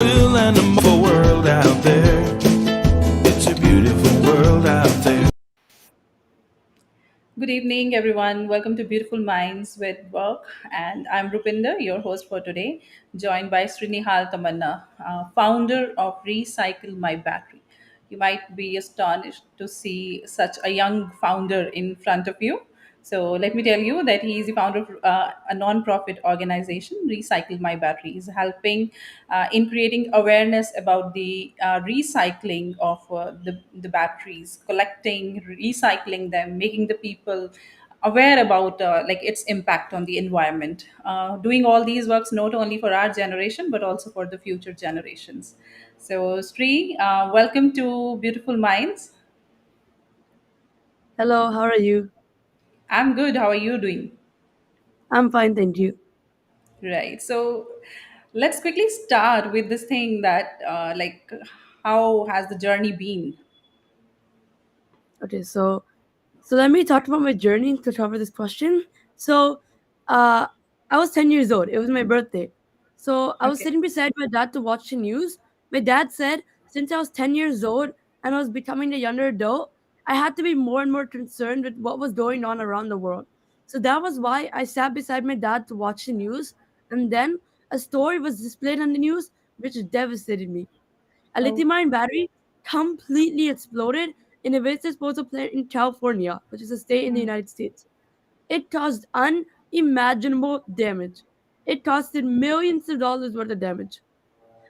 And a beautiful world out there. It's a beautiful world out there. Good evening, everyone. Welcome to Beautiful Minds with Work. And I'm Rupinder, your host for today, joined by Nihal Tammana, founder of Recycle My Battery. You might be astonished to see such a young founder in front of you. So let me tell you that he is the founder of a non-profit organization, Recycle My Battery. He's helping in creating awareness about the recycling of the batteries, collecting, recycling them, making the people aware about like its impact on the environment. Doing all these works not only for our generation but also for the future generations. So, Sri, welcome to Beautiful Minds. Hello, how are you? I'm good. How are you doing? I'm fine, thank you. Right. So let's quickly start with this thing that, how has the journey been? Okay, so let me talk about my journey to cover this question. So, uh, I was 10 years old. It was my birthday. So I was Okay. sitting beside my dad to watch the news. My dad said, since I was 10 years old and I was becoming a younger adult, I had to be more and more concerned with what was going on around the world. So that was why I sat beside my dad to watch the news. And then a story was displayed on the news, which devastated me. A Oh. lithium-ion battery completely exploded in a waste disposal plant in California, which is a state in the United States. It caused unimaginable damage. It costed millions of dollars worth of damage.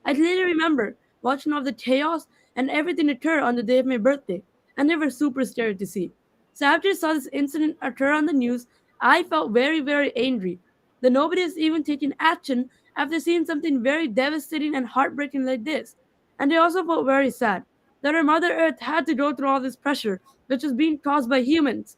I clearly remember watching all the chaos and everything occur on the day of my birthday, and they were super scary to see. So after I saw this incident occur on the news, I felt very, very angry that nobody has even taken action after seeing something very devastating and heartbreaking like this. And I also felt very sad that our Mother Earth had to go through all this pressure, which was being caused by humans.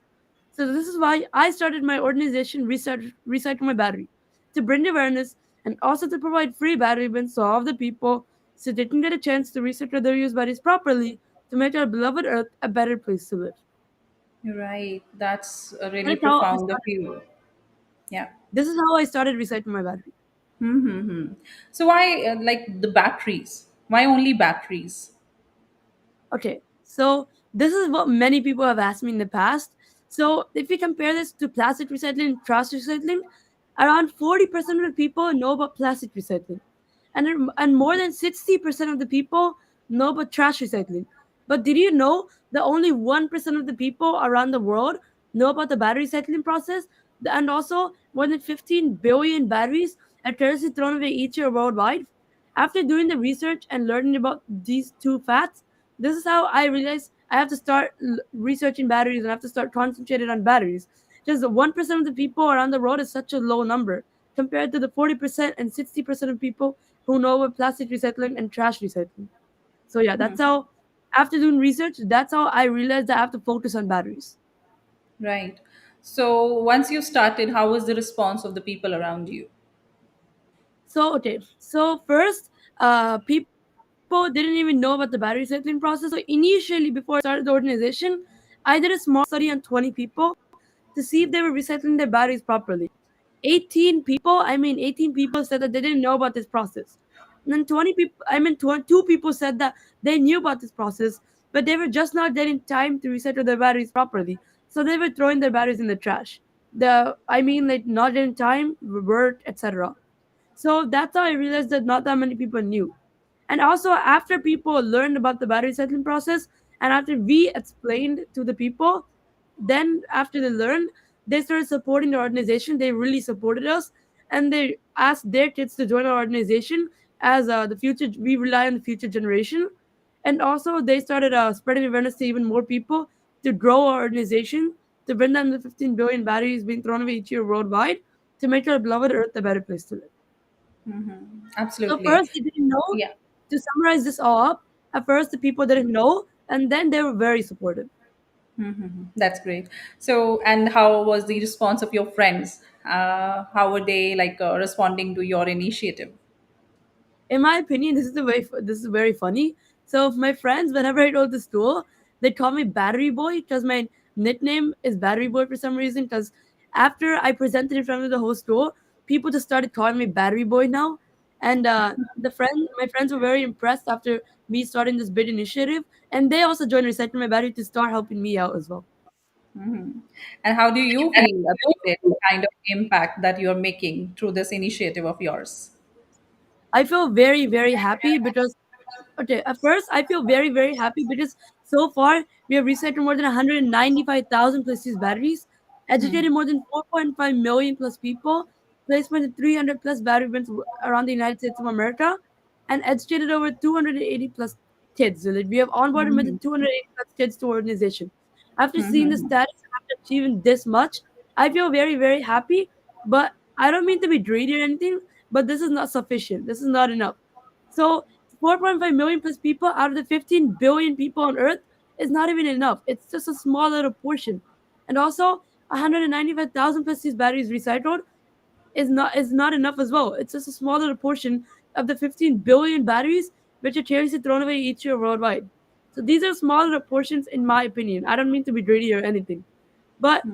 So this is why I started my organization, Recycle My Battery, to bring awareness and also to provide free battery bins to all of the people so they can get a chance to recycle their used batteries properly to make our beloved Earth a better place to live. Right. That's really That is how I profound of started. you. Yeah. This is how I started Recycle My Battery. Mm-hmm. So why like the batteries? Why only batteries? Okay, so this is what many people have asked me in the past. So if we compare this to plastic recycling and trash recycling, around 40% of the people know about plastic recycling. And more than 60% of the people know about trash recycling. But did you know that only 1% of the people around the world know about the battery recycling process? And also, more than 15 billion batteries are carelessly thrown away each year worldwide. After doing the research and learning about these two facts, this is how I realized I have to start researching batteries and I have to start concentrating on batteries. Just 1% of the people around the world is such a low number compared to the 40% and 60% of people who know about plastic recycling and trash recycling. So yeah, that's how after doing research, that's how I realized that I have to focus on batteries. Right. So once you started, how was the response of the people around you? So okay, so first, people didn't even know about the battery recycling process. So initially, before I started the organization, I did a small study on 20 people to see if they were recycling their batteries properly. 18 people, 18 people said that they didn't know about this process. And then 20 people, 22 people said that they knew about this process, but they were just not getting time to recycle their batteries properly. So they were throwing their batteries in the trash. Like not getting time, work, etc. So that's how I realized that not that many people knew. And also, after people learned about the battery settling process, and after we explained to the people, then after they learned, they started supporting the organization. They really supported us, and they asked their kids to join our organization as the future. We rely on the future generation, and also they started spreading awareness to even more people to grow our organization to bring down the 15 billion batteries being thrown away each year worldwide to make our beloved Earth a better place to live. So Absolutely. first, they didn't know. Yeah. To summarize this all up, at first the people didn't know, and then they were very supportive. That's great. So, and how was the response of your friends? How were they like responding to your initiative? In my opinion, this is very funny. So my friends, whenever I go to school, they call me Battery Boy because my nickname is Battery Boy for some reason. Because after I presented in front of the whole school, people just started calling me Battery Boy now. And my friends were very impressed after me starting this big initiative, and they also joined Recycle My Battery to start helping me out as well. And how do you feel about it, kind of impact that you're making through this initiative of yours? I feel very, very happy because okay, at first I feel very, very happy because so far we have recycled more than 195,000 plus these batteries, educated more than 4.5 million plus people, placed more than 300 plus battery banks around the United States of America, and educated over 280 plus kids. So, like, we have onboarded more than 280 plus kids to our organization. After seeing the stats and after achieving this much, I feel very, very happy. But I don't mean to be greedy or anything, but this is not sufficient. This is not enough. So 4.5 million plus people out of the 15 billion people on Earth is not even enough. It's just a small little portion. And also, 195,000 plus these batteries recycled is not enough as well. It's just a small little portion of the 15 billion batteries which are carelessly thrown away each year worldwide. So these are small little portions, in my opinion. I don't mean to be greedy or anything. But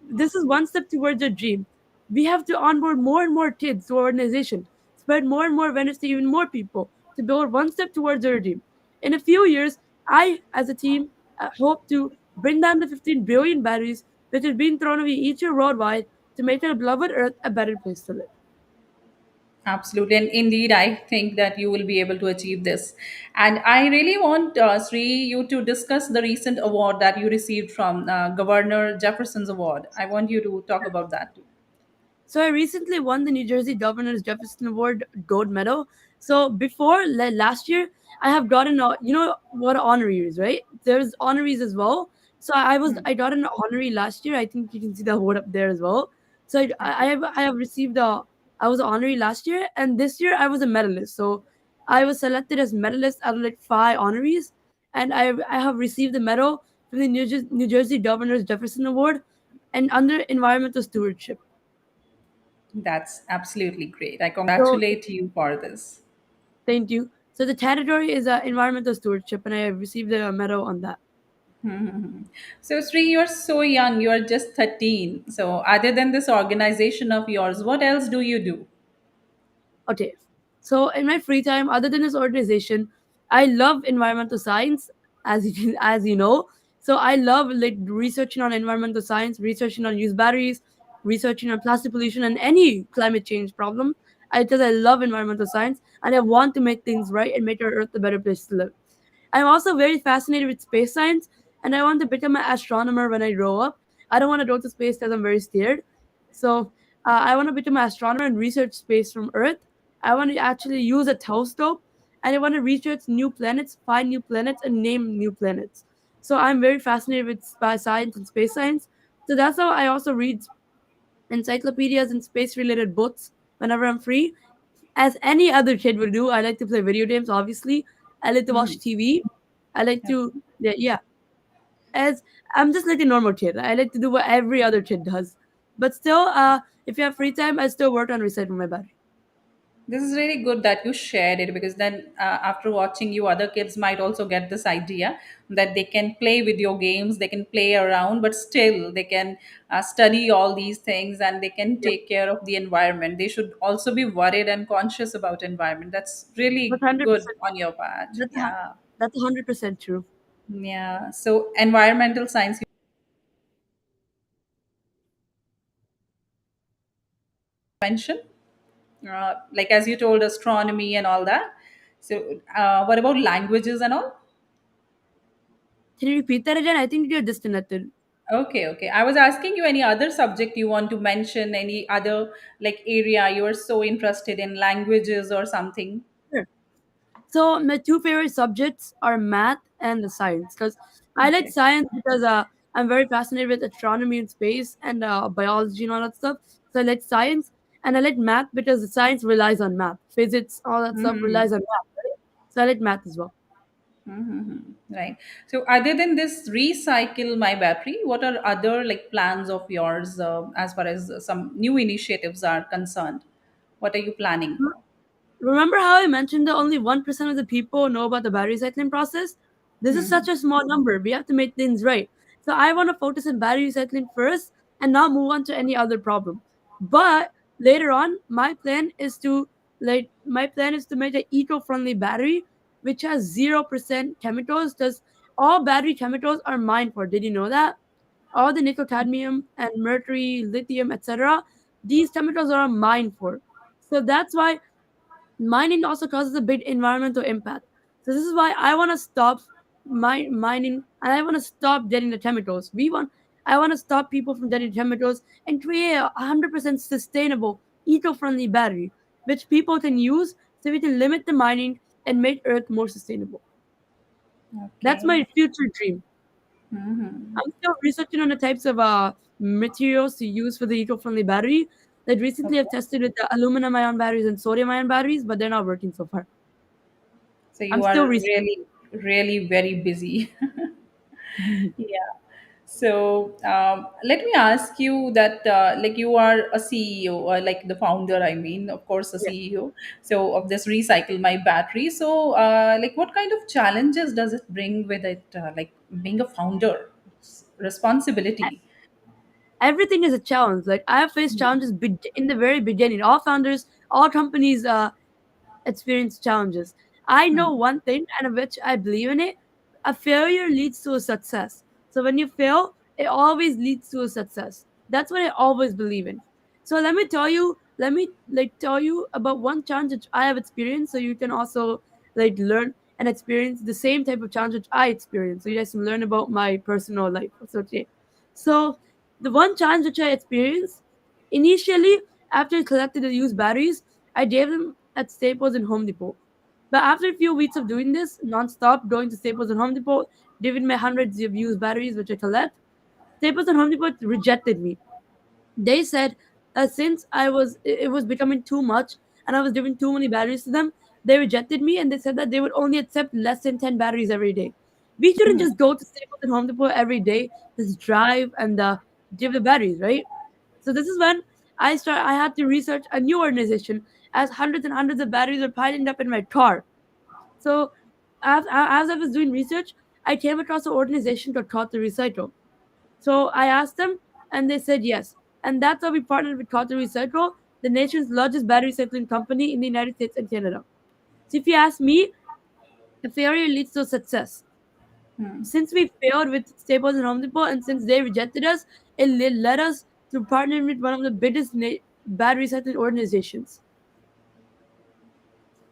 this is one step towards a dream. We have to onboard more and more kids to our organization, spread more and more awareness to even more people to build one step towards our dream. In a few years, I, as a team, hope to bring down the 15 billion batteries which are being thrown away each year worldwide to make our beloved Earth a better place to live. Absolutely. And indeed, I think that you will be able to achieve this. And I really want, Sri, you to discuss the recent award that you received from Governor Jefferson's Award. I want you to talk about that too. So I recently won the New Jersey Governor's Jefferson Award Gold Medal. So before last year, I have gotten you know what honorees, right? There's honorees as well. So I got an honorary last year. I think you can see the award up there as well. So I have received a I was an honorary last year, and this year I was a medalist. So I was selected as medalist out of like 5 honorees, and I have received the medal from the New Jersey Governor's Jefferson Award, and under environmental stewardship. That's absolutely great. I So congratulate you for this. thank you. So the category is environmental stewardship, and I have received a medal on that. So, Sri, you're so young, you're just 13. So, other than this organization of yours, what else do you do? Okay. So in my free time, other than this organization, I love environmental science, as you know. So I love like researching on environmental science, researching on used batteries, researching on plastic pollution and any climate change problem. Because I love environmental science and I want to make things right and make our Earth a better place to live. I'm also very fascinated with space science, and I want to become an astronomer when I grow up. I don't want to go to space because I'm very scared. So I want to become an astronomer and research space from Earth. I want to actually use a telescope, and I want to research new planets, find new planets, and name new planets. So I'm very fascinated with science and space science. So that's how I also read encyclopedias and space-related books whenever I'm free. As any other kid would do, I like to play video games. Obviously, I like to watch TV. I like to yeah. As I'm just like a normal kid. I like to do what every other kid does. But still, if you have free time, I still work on resetting my battery. This is really good that you shared it because then, after watching you, other kids might also get this idea that they can play video games, they can play around, but still they can study all these things and they can Yep, take care of the environment. They should also be worried and conscious about environment. That's that's really hundred good percent. on your part. That's a, Yeah, that's 100% true. yeah. So environmental science you mentioned, like as you told, astronomy and all that. So, what about languages and all? Can you repeat that again? I think you're disconnected. Okay, okay. I was asking you any other subject you want to mention, any other like area you are so interested in, languages or something. Sure. So my two favorite subjects are math and the science because I like Okay. science because I'm very fascinated with astronomy and space and biology and all that stuff. So I like science and I like math because the science relies on math. Physics, all that stuff Mm-hmm. relies on math. Right? So I like math as well. Right. So, other than this, recycle my battery. What are other like plans of yours as far as some new initiatives are concerned? What are you planning? Remember how I mentioned that only 1% of the people know about the battery recycling process? This is such a small number. We have to make things right. So I want to focus on battery recycling first and not move on to any other problem. But later on, my plan is to like my plan is to make an eco-friendly battery which has 0% chemicals, because all battery chemicals are mined for. Did you know that? All the nickel, cadmium, and mercury, lithium, etc. These chemicals are mined for. So that's why mining also causes a big environmental impact. So this is why I want to stop mining, and I want to stop getting the chemicals. I want to stop people from getting chemicals and create a 100% sustainable, eco-friendly battery, which people can use so we can limit the mining and make Earth more sustainable. That's Okay. my future dream. Hmm. I'm still researching on the types of materials to use for the eco-friendly battery. Like recently, I've Okay. tested with the aluminum ion batteries and sodium ion batteries, but they're not working so far. So I'm you still are researching. really, really very busy. Yeah. So let me ask you that, like you are a CEO, or like the founder, I mean, of course, a Yeah. CEO. So of this recycle my battery. So like, what kind of challenges does it bring with it? Like being a founder, responsibility. Everything is a challenge. Like I have faced challenges in the very beginning. All founders, all companies experience challenges. I know Hmm. one thing, and of which I believe in it: a failure leads to a success. So when you fail, it always leads to a success. That's what I always believe in. So let me like tell you about one challenge which I have experienced, so you can also like learn and experience the same type of challenge which I experienced. So you guys can learn about my personal life. So okay. So the one challenge which I experienced initially after I collected the used batteries, I gave them at Staples and Home Depot. But after a few weeks of doing this non-stop, going to Staples and Home Depot, giving me hundreds of used batteries which I collect, Staples and Home Depot rejected me. They said since it was becoming too much and I was giving too many batteries to them, they rejected me and they said that they would only accept less than 10 batteries every day. We shouldn't just go to Staples and Home Depot every day, just drive and give the batteries, right? So this is when I had to research a new organization as hundreds and hundreds of batteries were piling up in my car. So as I was doing research, I came across an organization called Thought to Recycle. So I asked them, and they said yes. And that's how we partnered with Thought to Recycle, the nation's largest battery recycling company in the United States and Canada. So if you ask me, a failure leads to success. Since we failed with Staples and Home Depot, and since they rejected us, it led us to partner with one of the biggest battery recycling organizations.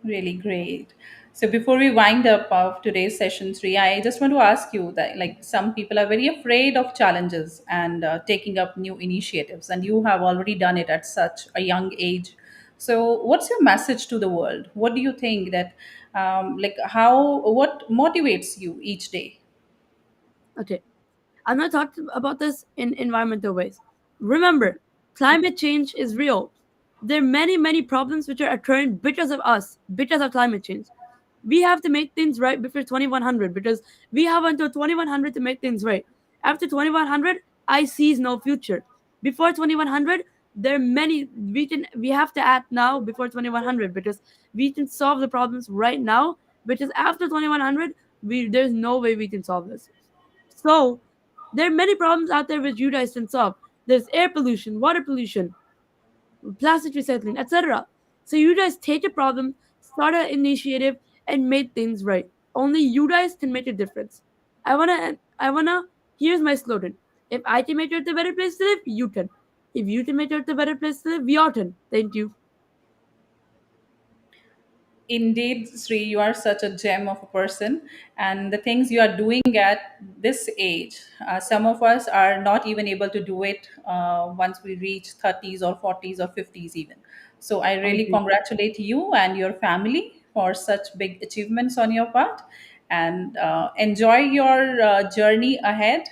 Really great. So before we wind up of today's session three, I just want to ask you that like some people are very afraid of challenges and taking up new initiatives, and you have already done it at such a young age. So what's your message to the world? What do you think that like how what motivates you each day? Okay. I'm going to talk about this in environmental ways. Remember, climate change is real. There are many, many problems which are occurring because of us, because of climate change. We have to make things right before 2100 because we have until 2100 to make things right. After 2100, I sees no future. Before 2100, there are many we have to act now before 2100 because we can solve the problems right now because after 2100 there's no way we can solve this. So there are many problems out there which you guys can solve. There's air pollution, water pollution, plastic recycling, etc. So you guys take a problem, start an initiative, and make things right. Only you guys can make a difference. I wanna. Here's my slogan: If I can make Earth a better place to live, you can. If you can make Earth a better place to live, we all can. Thank you. Indeed, Sri, you are such a gem of a person, and the things you are doing at this age, some of us are not even able to do it once we reach 30s or 40s or 50s, even. So, I I really agree. congratulate you and your family for such big achievements on your part, and enjoy your journey ahead.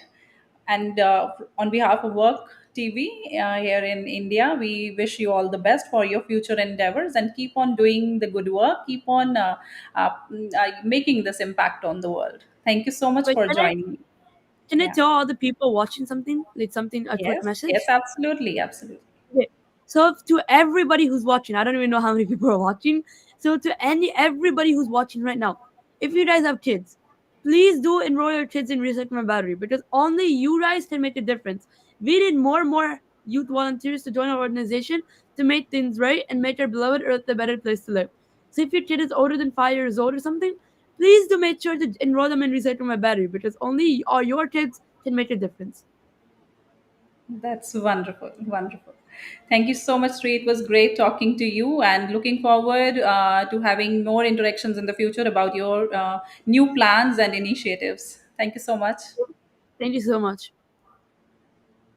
And on behalf of Work TV here in India, we wish you all the best for your future endeavors and keep on doing the good work, keep on making this impact on the world. Thank you so much Wait, for joining me. can I Yeah. tell all the people watching something? Like something, a quick Yes, yes, message? absolutely, absolutely. Okay. So to everybody who's watching, I don't even know how many people are watching. So to everybody who's watching right now, if you guys have kids, please do enroll your kids in Research My Battery because only you guys can make a difference. We need more and more youth volunteers to join our organization to make things right and make our beloved Earth a better place to live. So if your kid is older than 5 years old or something, please do make sure to enroll them in Recycle My Battery because only all your kids can make a difference. That's wonderful. Wonderful. Thank you so much, Sri. It was great talking to you and looking forward to having more interactions in the future about your new plans and initiatives. Thank you so much. Thank you so much.